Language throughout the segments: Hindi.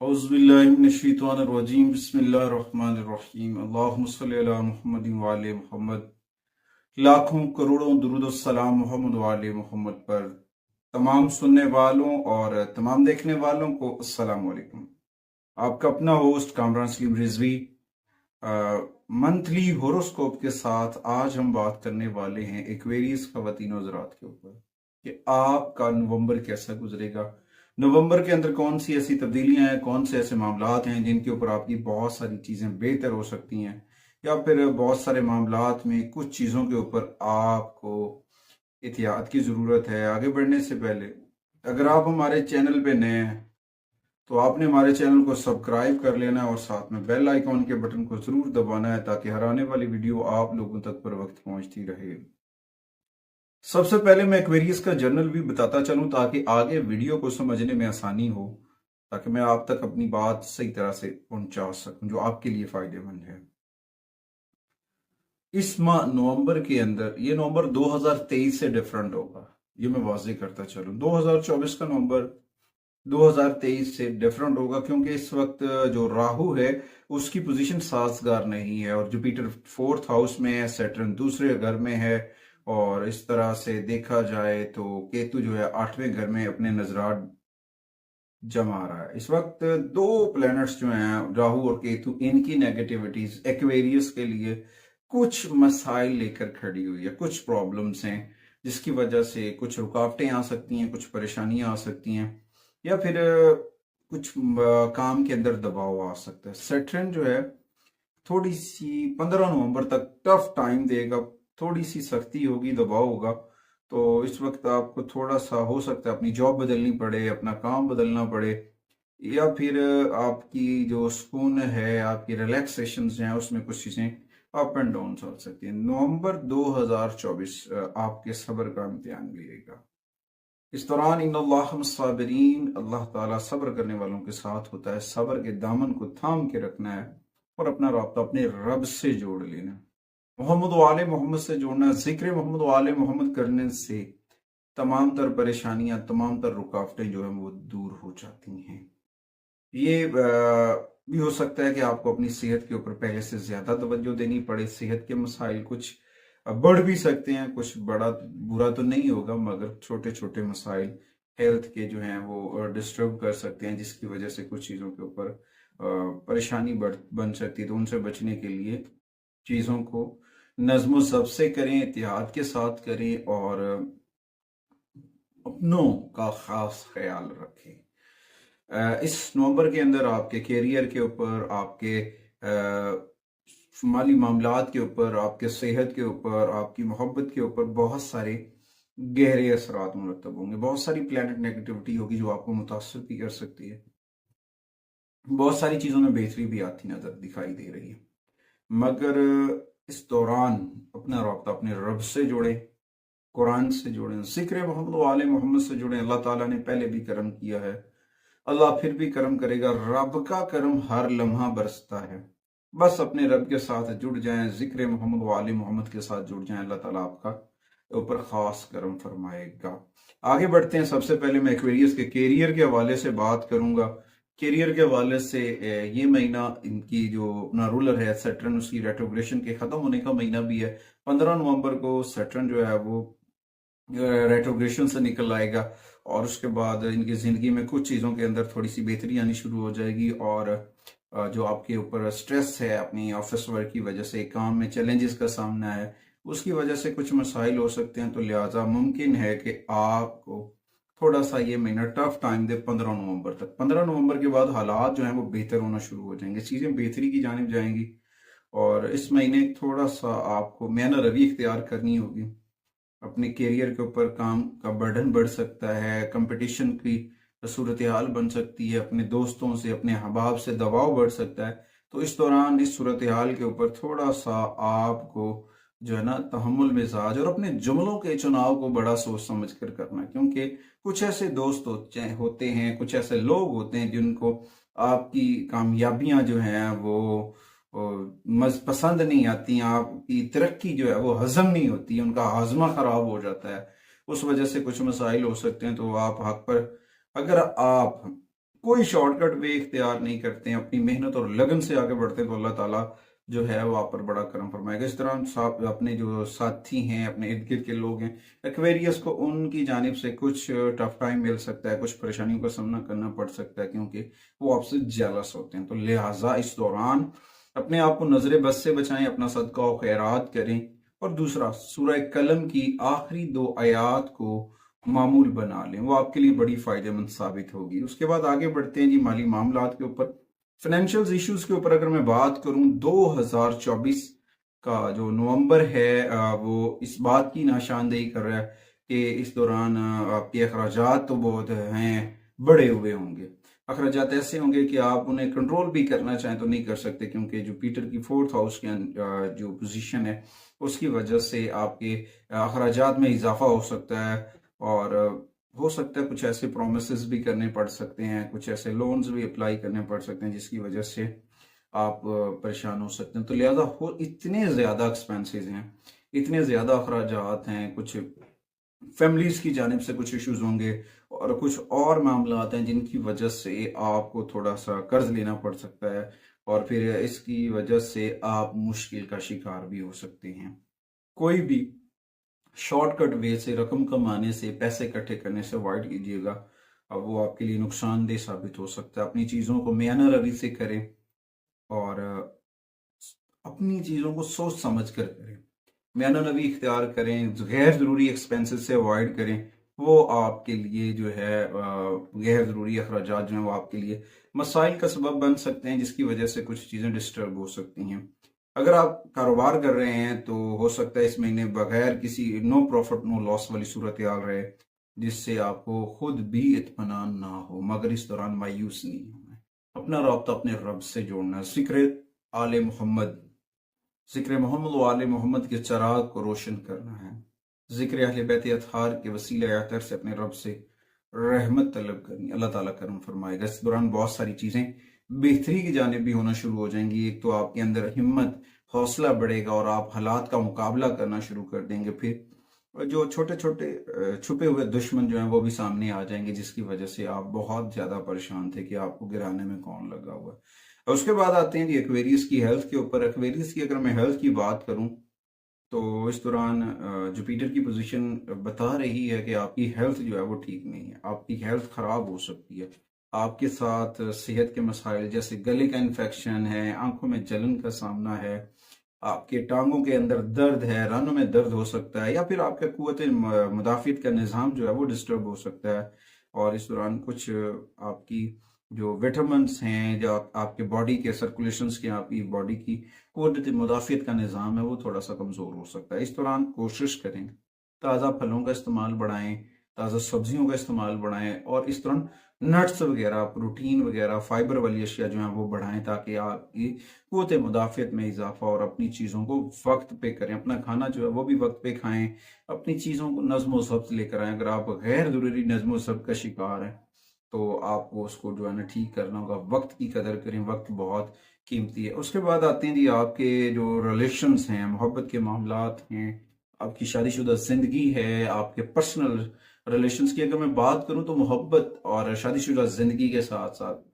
औज़ुबिल्लाहिमिनश्शैतानिर्रजीम बिस्मिल्लाहिर्रहमानिर्रहीम अल्लाहुम्मा सल्लि अला मुहम्मदिन व आले मुहम्मद। लाखों करोड़ों दुरूद सलाम मोहम्मद व आले मोहम्मद पर। तमाम सुनने वालों और तमाम देखने वालों को अस्सलाम वालेकुम। आपका अपना host Kamran Salim Rizvi monthly horoscope के साथ आज हम बात करने वाले हैं एक्वेरियस ख़वातीन हज़रात के ऊपर कि आपका नवंबर कैसा गुजरेगा। नवंबर के अंदर कौन सी ऐसी तब्दीलियां हैं, कौन से ऐसे मामलात हैं जिनके ऊपर आपकी बहुत सारी चीज़ें बेहतर हो सकती हैं, या फिर बहुत सारे मामलात में कुछ चीज़ों के ऊपर आपको एहतियात की ज़रूरत है। आगे बढ़ने से पहले अगर आप हमारे चैनल पे नए हैं तो आपने हमारे चैनल को सब्सक्राइब कर लेना है और साथ में बेल आइकॉन के बटन को ज़रूर दबाना है ताकि हर आने वाली वीडियो आप लोगों तक पर वक्त पहुंचती रहे। सबसे पहले मैं एक्वेरियस का जर्नल भी बताता चलूं ताकि आगे वीडियो को समझने में आसानी हो, ताकि मैं आप तक अपनी बात सही तरह से पहुंचा सकूं जो आपके लिए फायदेमंद है। इस माह नवंबर के अंदर, ये नवंबर 2023 से डिफरेंट होगा, ये मैं वाज़ेह करता चलूं। 2024 का नवंबर 2023 से डिफरेंट होगा क्योंकि इस वक्त जो राहु है उसकी पोजीशन साजगार नहीं है और जुपिटर फोर्थ हाउस में है, सैटर्न दूसरे घर में है, और इस तरह से देखा जाए तो केतु जो है आठवें घर में अपने नजरात जमा रहा है। इस वक्त दो प्लैनेट्स जो हैं राहु और केतु, इनकी नेगेटिविटीज एक्वेरियस के लिए कुछ मसाइल लेकर खड़ी हुई है, कुछ प्रॉब्लम्स हैं जिसकी वजह से कुछ रुकावटें आ सकती हैं, कुछ परेशानियां आ सकती हैं, या फिर कुछ काम के अंदर दबाव आ सकता है। सैटर्न जो है थोड़ी सी 15 नवंबर तक टफ टाइम देगा, थोड़ी सी सख्ती होगी, दबाव होगा। तो इस वक्त आपको थोड़ा सा हो सकता है अपनी जॉब बदलनी पड़े, अपना काम बदलना पड़े, या फिर आपकी जो सुकून है, आपकी रिलैक्सेशन हैं, उसमें कुछ चीज़ें अप एंड डाउन चल सकती हैं। नवंबर 2024 आपके सब्र का इम्तिहान भी लेगा। इस दौरान इन्नल्लाह साबिरीन, अल्लाह ताला सब्र करने वालों के साथ होता है। सब्र के दामन को थाम के रखना है और अपना राब्ता अपने रब से जोड़ लेना है। मोहम्मद वाले मोहम्मद से जोड़ना, जिक्र मोहम्मद वाले मोहम्मद करने से तमाम तर परेशानियां, तमाम तर रुकावटें जो है वो दूर हो जाती हैं। ये भी हो सकता है कि आपको अपनी सेहत के ऊपर पहले से ज्यादा तवज्जो देनी पड़े। सेहत के मसाइल कुछ बढ़ भी सकते हैं, कुछ बड़ा बुरा तो नहीं होगा, मगर छोटे छोटे मसाइल हेल्थ के जो हैं वो डिस्टर्ब कर सकते हैं, जिसकी वजह से कुछ चीज़ों के ऊपर परेशानी बन सकती है। तो उनसे बचने के लिए चीज़ों को नज़्म ज़ब्त से करें, एहतियात के साथ करें और अपनों का खास ख्याल रखें। इस नवंबर के अंदर आपके कैरियर के ऊपर, आपके माली मामलात के ऊपर, आपके सेहत के ऊपर, आपकी मोहब्बत के ऊपर बहुत सारे गहरे असरात मुरतब होंगे। बहुत सारी प्लैनेट नेगेटिविटी होगी जो आपको मुतासर भी कर सकती है। बहुत सारी चीज़ों में बेहतरी भी आती नजर दिखाई दे रही है, मगर इस दौरान अपना रब्ता अपने रब से जोड़ें, कुरान से जुड़ें, जिक्र मोहम्मद वाले मोहम्मद से जुड़ें। अल्लाह ताला ने पहले भी करम किया है, अल्लाह फिर भी करम करेगा। रब का करम हर लम्हा बरसता है। बस अपने रब के साथ जुड़ जाएं, जिक्र मोहम्मद वाले मोहम्मद के साथ जुड़ जाएं, अल्लाह ताला आपका ऊपर खास करम फरमाएगा। आगे बढ़ते हैं। सबसे पहले मैं एक्वेरियस के कैरियर के हवाले से बात करूंगा। कैरियर के हवाले से ये महीना इनकी जो अपना रूलर है सैटर्न, उसकी रेट्रोग्रेशन के खत्म होने का महीना भी है। 15 नवंबर को सैटर्न जो है वो रेट्रोग्रेशन से निकल आएगा और उसके बाद इनकी ज़िंदगी में कुछ चीज़ों के अंदर थोड़ी सी बेहतरी आनी शुरू हो जाएगी, और जो आपके ऊपर स्ट्रेस है अपनी ऑफिस वर्क की वजह से, काम में चैलेंजेस का सामना है, उसकी वजह से कुछ मसाइल हो सकते हैं। तो लिहाजा मुमकिन है कि आपको थोड़ा सा ये महीना टफ टाइम दे 15 नवंबर तक। 15 नवंबर के बाद हालात जो हैं वो बेहतर होना शुरू हो जाएंगे, चीज़ें बेहतरी की जानिब जाएंगी, और इस महीने थोड़ा सा आपको मेहनत रवि इख्तियार करनी होगी। अपने करियर के ऊपर काम का बर्डन बढ़ सकता है, कंपटीशन की सूरत हाल बन सकती है, अपने दोस्तों से, अपने अहबाब से दबाव बढ़ सकता है। तो इस दौरान इस सूरत हाल के ऊपर थोड़ा सा आपको जो है ना तहम्मुल मिजाज और अपने जुमलों के चुनाव को बड़ा सोच समझ कर करना, क्योंकि कुछ ऐसे दोस्त होते हैं, कुछ ऐसे लोग होते हैं जिनको आपकी कामयाबियां जो हैं वो पसंद नहीं आती, आपकी तरक्की जो है वो हजम नहीं होती, उनका हाजमा खराब हो जाता है, उस वजह से कुछ मसाइल हो सकते हैं। तो आप हक पर, अगर आप कोई शॉर्टकट वे इख्तियार नहीं करते हैं, अपनी मेहनत और लगन से आगे बढ़ते हैं तो अल्लाह ताला जो है वो आप पर बड़ा करम फरमाएगा। इस तरह साथ अपने जो साथी हैं, अपने इर्द गिर्द के लोग हैं, एक्वेरियस को उनकी जानिब से कुछ टफ टाइम मिल सकता है, कुछ परेशानियों का सामना करना पड़ सकता है, क्योंकि वो आपसे जेलस होते हैं। तो लिहाजा इस दौरान अपने आप को नजर बद से बचाएं, अपना सदका और खैरात करें। और दूसरा, सूरह कलम की आखिरी 2 आयात को मामूल बना लें, वो आपके लिए बड़ी फायदेमंद साबित होगी। उसके बाद आगे बढ़ते हैं जी माली मामलात के ऊपर, फाइनेंशियल इश्यूज के ऊपर। अगर मैं बात करूं, 2024 का जो नवंबर है वो इस बात की निशानदेही कर रहा है कि इस दौरान आपके अखराजात तो बहुत हैं, बड़े हुए होंगे। अखराजात ऐसे होंगे कि आप उन्हें कंट्रोल भी करना चाहें तो नहीं कर सकते, क्योंकि जुपिटर की 4th हाउस के जो पोजीशन है उसकी वजह से आपके अखराजात में इजाफा हो सकता है। और हो सकता है कुछ ऐसे प्रोमिस भी करने पड़ सकते हैं, कुछ ऐसे लोन्स भी अप्लाई करने पड़ सकते हैं जिसकी वजह से आप परेशान हो सकते हैं। तो लिहाजा हो इतने ज़्यादा एक्सपेंसेस हैं, इतने ज़्यादा अखराजात हैं, कुछ फैमिलीज की जानिब से कुछ इश्यूज होंगे और कुछ और मामला हैं जिनकी वजह से आपको थोड़ा सा कर्ज लेना पड़ सकता है, और फिर इसकी वजह से आप मुश्किल का शिकार भी हो सकते हैं। कोई भी शॉर्टकट वे से रकम कमाने से, पैसे इकट्ठे करने से अवॉइड कीजिएगा। अब वो आपके लिए नुकसानदेह साबित हो सकता है। अपनी चीज़ों को मेयाना रवि से करें और अपनी चीज़ों को सोच समझ कर करें, मेयाना रवि इख्तियार करें, गैर ज़रूरी एक्सपेंसेस से अवॉइड करें। वो आपके लिए जो है गैर ज़रूरी अखराजात जो हैं वो आपके लिए मसाइल का सबब बन सकते हैं, जिसकी वजह से कुछ चीज़ें डिस्टर्ब हो सकती हैं। अगर आप कारोबार कर रहे हैं तो हो सकता है इस महीने बगैर किसी नो प्रॉफिट नो लॉस वाली सूरत हाल रहे, जिससे आपको खुद भी इत्मीनान ना हो, मगर इस दौरान मायूस नहीं होना है। अपना रब्ता अपने रब से जोड़ना है। आले मोहम्मद जिक्र मोहम्मद व आले मोहम्मद के चराग को रोशन करना है। जिक्र अहले बैत अतहार के वसीले अतर से अपने रब से रहमत तलब करनी, अल्लाह ताला करम फरमाएगा। इस दौरान बहुत सारी चीज़ें बेहतरी की जानिब भी होना शुरू हो जाएंगी। एक तो आपके अंदर हिम्मत, हौसला बढ़ेगा और आप हालात का मुकाबला करना शुरू कर देंगे। फिर जो छोटे छोटे छुपे हुए दुश्मन जो हैं वो भी सामने आ जाएंगे, जिसकी वजह से आप बहुत ज़्यादा परेशान थे कि आपको गिराने में कौन लगा हुआ है। और उसके बाद आते हैं जी एक्वेरियस की हेल्थ के ऊपर। एक्वेरियस की अगर मैं हेल्थ की बात करूं तो इस दौरान जुपिटर की पोजीशन बता रही है कि आपकी हेल्थ जो है वो ठीक नहीं है, आपकी हेल्थ खराब हो सकती है। आपके साथ सेहत के मसाइल जैसे गले का इन्फेक्शन है, आंखों में जलन का सामना है, आपके टांगों के अंदर दर्द है, रानों में दर्द हो सकता है, या फिर आपका कुव्वत मुदाफियत का निज़ाम जो है वो डिस्टर्ब हो सकता है। और इस दौरान कुछ आपकी जो विटामिन्स हैं, जो आपके बॉडी के सर्कुलेशंस के, आपकी बॉडी की कुव्वत मुदाफियत का निज़ाम है वो थोड़ा सा कमज़ोर हो सकता है। इस दौरान कोशिश करें ताज़ा फलों का इस्तेमाल बढ़ाएं, ताज़ा सब्जियों का इस्तेमाल बढ़ाएं, और इस दौरान नट्स वगैरह, प्रोटीन वगैरह, फाइबर वाली अशिया जो हैं वो बढ़ाएं, ताकि आपकी कुव्वत मुदाफियत में इजाफा और अपनी चीज़ों को वक्त पे करें। अपना खाना जो है वो भी वक्त पे खाएं, अपनी चीज़ों को नज़्म व ज़ब्त लेकर आएं। अगर आप गैर ज़रूरी नज़्म व ज़ब्त का शिकार हैं तो आपको उसको जो है ना ठीक करना होगा। वक्त की कदर करें, वक्त बहुत कीमती है। उसके बाद आते हैं जी आपके जो रिलेशंस हैं, मोहब्बत के मामलात हैं, आपकी शादीशुदा जिंदगी है, आपके पर्सनल रिलेशंस की अगर मैं बात करूं तो मोहब्बत और शादीशुदा जिंदगी के साथ साथ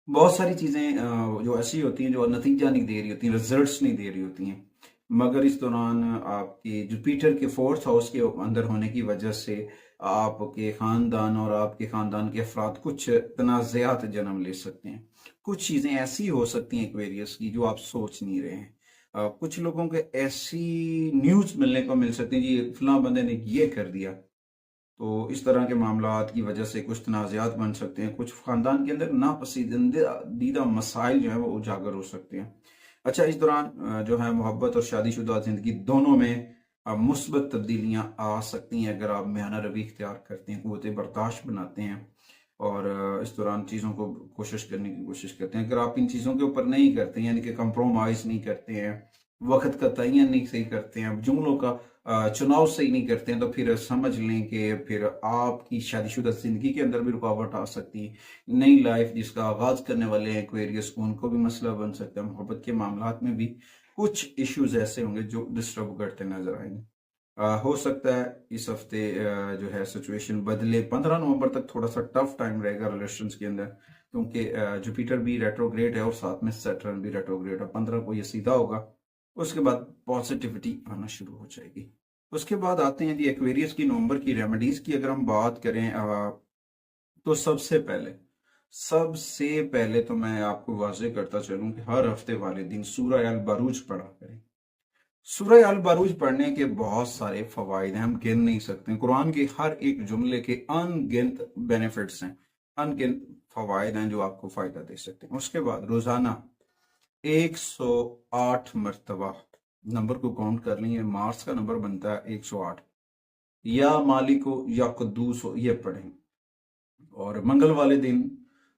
बहुत सारी चीज़ें जो ऐसी होती हैं जो नतीजा नहीं दे रही होती, रिजल्ट्स नहीं दे रही होती हैं, मगर इस दौरान आपके जुपिटर के 4th हाउस के अंदर होने की वजह से आपके ख़ानदान और आपके ख़ानदान के अफराद कुछ तनाज़ात जन्म ले सकते हैं। कुछ चीज़ें ऐसी हो सकती हैं एक्वेरियस की जो आप सोच नहीं रहे हैं। कुछ लोगों के ऐसी न्यूज़ मिलने को मिल सकती है जी फलां बंदे ने ये कर दिया। तो इस तरह के मामलात की वजह से कुछ तनाज़ात बन सकते हैं, कुछ ख़ानदान के अंदर नापसंदीदा मसाइल जो है वो उजागर हो सकते हैं। अच्छा, इस दौरान जो है मोहब्बत और शादीशुदा ज़िंदगी दोनों में मुस्बत तब्दीलियाँ आ सकती हैं अगर आप मेयाना रवि इख्तियार करते हैं, क़ुव्वत बर्दाश्त बनाते हैं और इस दौरान चीज़ों को कोशिश करने की कोशिश करते हैं। अगर आप इन चीज़ों के ऊपर नहीं करते, यानी कि कंप्रोमाइज़ नहीं करते हैं, वक्त का तयन नहीं सही करते हैं, जुमलों का चुनाव सही नहीं करते हैं, तो फिर समझ लें कि फिर आपकी शादीशुदा ज़िंदगी के अंदर भी रुकावट आ सकती है। नई लाइफ जिसका आगाज़ करने वाले हैं एक्वेरियस, उनको भी मसला बन सकता है। मोहब्बत के मामलात में भी कुछ इश्यूज ऐसे होंगे जो डिस्टर्ब करते नजर आएंगे। हो सकता है इस हफ्ते जो है सिचुएशन बदले। 15 नवंबर तक थोड़ा सा टफ टाइम रहेगा रिलेशंस के अंदर, क्योंकि जुपिटर भी रेट्रोग्रेड है और साथ में सैटर्न भी रेट्रोग्रेड है। 15 को ये सीधा होगा, उसके बाद पॉजिटिविटी आना शुरू हो जाएगी। उसके बाद आते हैं जी एक्वेरियस की नवंबर की रेमेडीज की अगर हम बात करें, तो सबसे पहले तो मैं आपको वाज़ेह करता चलूं कि हर हफ्ते वाले दिन सूरह अल बरूज पढ़ा करें। सूरह अल बरूज पढ़ने के बहुत सारे फवाइद हैं, हम गिन नहीं सकते। कुरान के हर एक जुमले के अनगिनत बेनिफिट्स हैं, अनगिनत फवाइद हैं जो आपको फायदा दे सकते हैं। उसके बाद रोजाना 108 मरतबा नंबर को काउंट कर लेंगे, मार्स का नंबर बनता है 108, या मालिको या कुद्दूस हो ये पढ़ें। और मंगल वाले दिन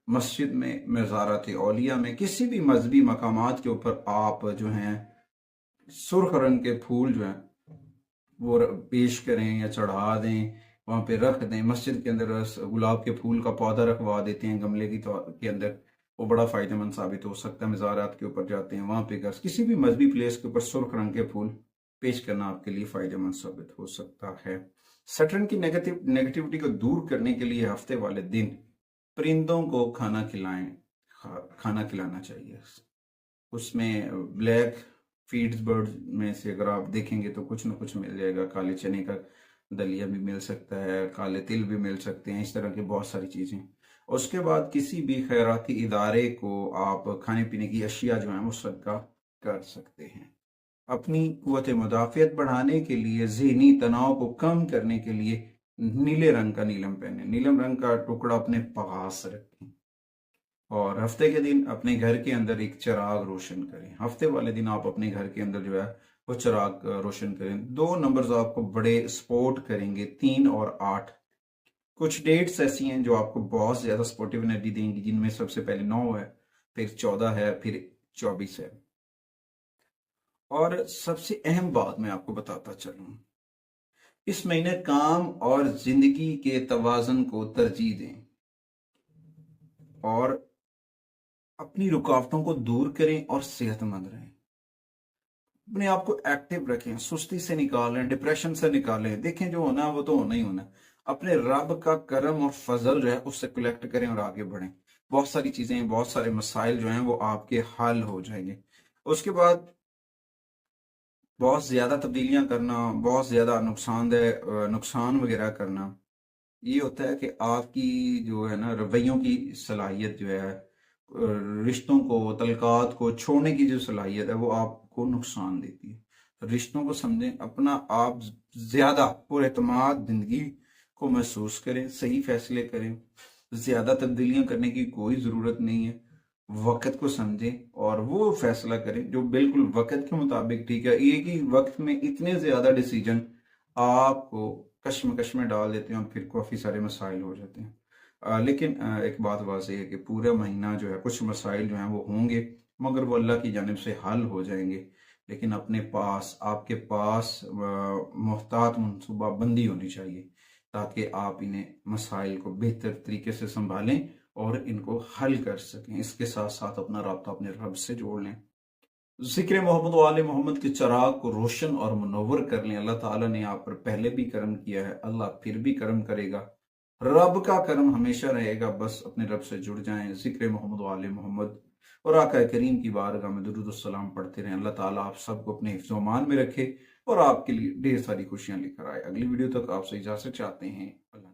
मस्जिद में, मज़ारात औलिया में, किसी भी मजहबी मकामात के ऊपर आप जो हैं सुर्ख रंग के फूल जो हैं वो पेश करें या चढ़ा दें, वहां पे रख दें। मस्जिद के अंदर गुलाब के फूल का पौधा रखवा देते हैं गमले की के अंदर, वो बड़ा फायदेमंद साबित हो सकता है। मज़ारात के ऊपर जाते हैं, वहां पे किसी भी मजहबी प्लेस के ऊपर सुर्ख रंग के फूल पेश करना आपके लिए फायदेमंद साबित हो सकता है। सैटर्न की नेगेटिविटी को दूर करने के लिए हफ्ते वाले दिन परिंदों को खाना खिलाना चाहिए। उसमें ब्लैक फीड्स बर्ड में से अगर आप देखेंगे तो कुछ ना कुछ मिल जाएगा। काले चने का दलिया भी मिल सकता है, काले तिल भी मिल सकते हैं, इस तरह की बहुत सारी चीज़ें। उसके बाद किसी भी खैराती इदारे को आप खाने पीने की अशिया जो है वो सदका कर सकते हैं। अपनी कुव्वत मुदाफ़ियत बढ़ाने के लिए, ज़हनी तनाव को कम करने के लिए नीले रंग का नीलम पहने, नीलम रंग का टुकड़ा अपने पास रखें। और हफ्ते के दिन अपने घर के अंदर एक चिराग रोशन करें। हफ्ते वाले दिन आप अपने घर के अंदर जो है वो चिराग रोशन करें। 2 नंबर्स आपको बड़े सपोर्ट करेंगे, 3 और 8। कुछ डेट्स ऐसी हैं जो आपको बहुत ज्यादा सपोर्टिव एनर्जी देंगी, जिनमें सबसे पहले 9 है, फिर 14 है, फिर 24 है। और सबसे अहम बात मैं आपको बताता चलूं, इस महीने काम और जिंदगी के तवाज़ुन को तरजीह दें और अपनी रुकावटों को दूर करें और सेहतमंद रहें। अपने आप को एक्टिव रखें, सुस्ती से निकालें, डिप्रेशन से निकालें। देखें जो होना है वो तो होना ही होना है। अपने रब का करम और फजल जो है उससे कलेक्ट करें और आगे बढ़ें। बहुत सारी चीजें, बहुत सारे मसाइल जो हैं वो आपके हल हो जाएंगे। उसके बाद बहुत ज्यादा तब्दीलियां करना, बहुत ज्यादा नुकसान वगैरह करना, ये होता है कि आपकी जो है ना रवैयों की सलाहियत जो है, रिश्तों को, तलकात को छोड़ने की जो सलाहियत है वो आपको नुकसान देती है। रिश्तों को समझें, अपना आप ज्यादा पुरएतमाद जिंदगी को महसूस करें, सही फैसले करें। ज्यादा तब्दीलियां करने की कोई जरूरत नहीं है। वक्त को समझें और वो फैसला करें जो बिल्कुल वक्त के मुताबिक ठीक है। एक ही वक्त में इतने ज्यादा डिसीजन आपको कश्मकश में डाल देते हैं और फिर काफी सारे मसाइल हो जाते हैं। लेकिन एक बात वाज़ेह है कि पूरा महीना जो है कुछ मसाइल जो हैं वो होंगे, मगर वो अल्लाह की जानिब से हल हो जाएंगे। लेकिन अपने पास, आपके पास मुहतात मनसूबाबंदी होनी चाहिए, ताकि आप इन्हें मसाइल को बेहतर तरीके से संभालें और इनको हल कर सकें। इसके साथ साथ अपना राब्ता अपने रब से जोड़ लें। जिक्र मोहम्मद वाले मोहम्मद के चिराग को रोशन और मुनव्वर कर लें। अल्लाह ताला ने आप पर पहले भी करम किया है, अल्लाह फिर भी करम करेगा। रब का करम हमेशा रहेगा। बस अपने रब से जुड़ जाएं, जिक्र मोहम्मद वाले मोहम्मद और आका करीम की बारगाह में दुरूद सलाम पढ़ते रहें। अल्लाह ताला आप सबको अपने हिफ्ज़ व अमान में रखे और आपके लिए ढेर सारी खुशियां लेकर आए। अगली वीडियो तक आपसे इजाजत चाहते हैं। अल्लाह।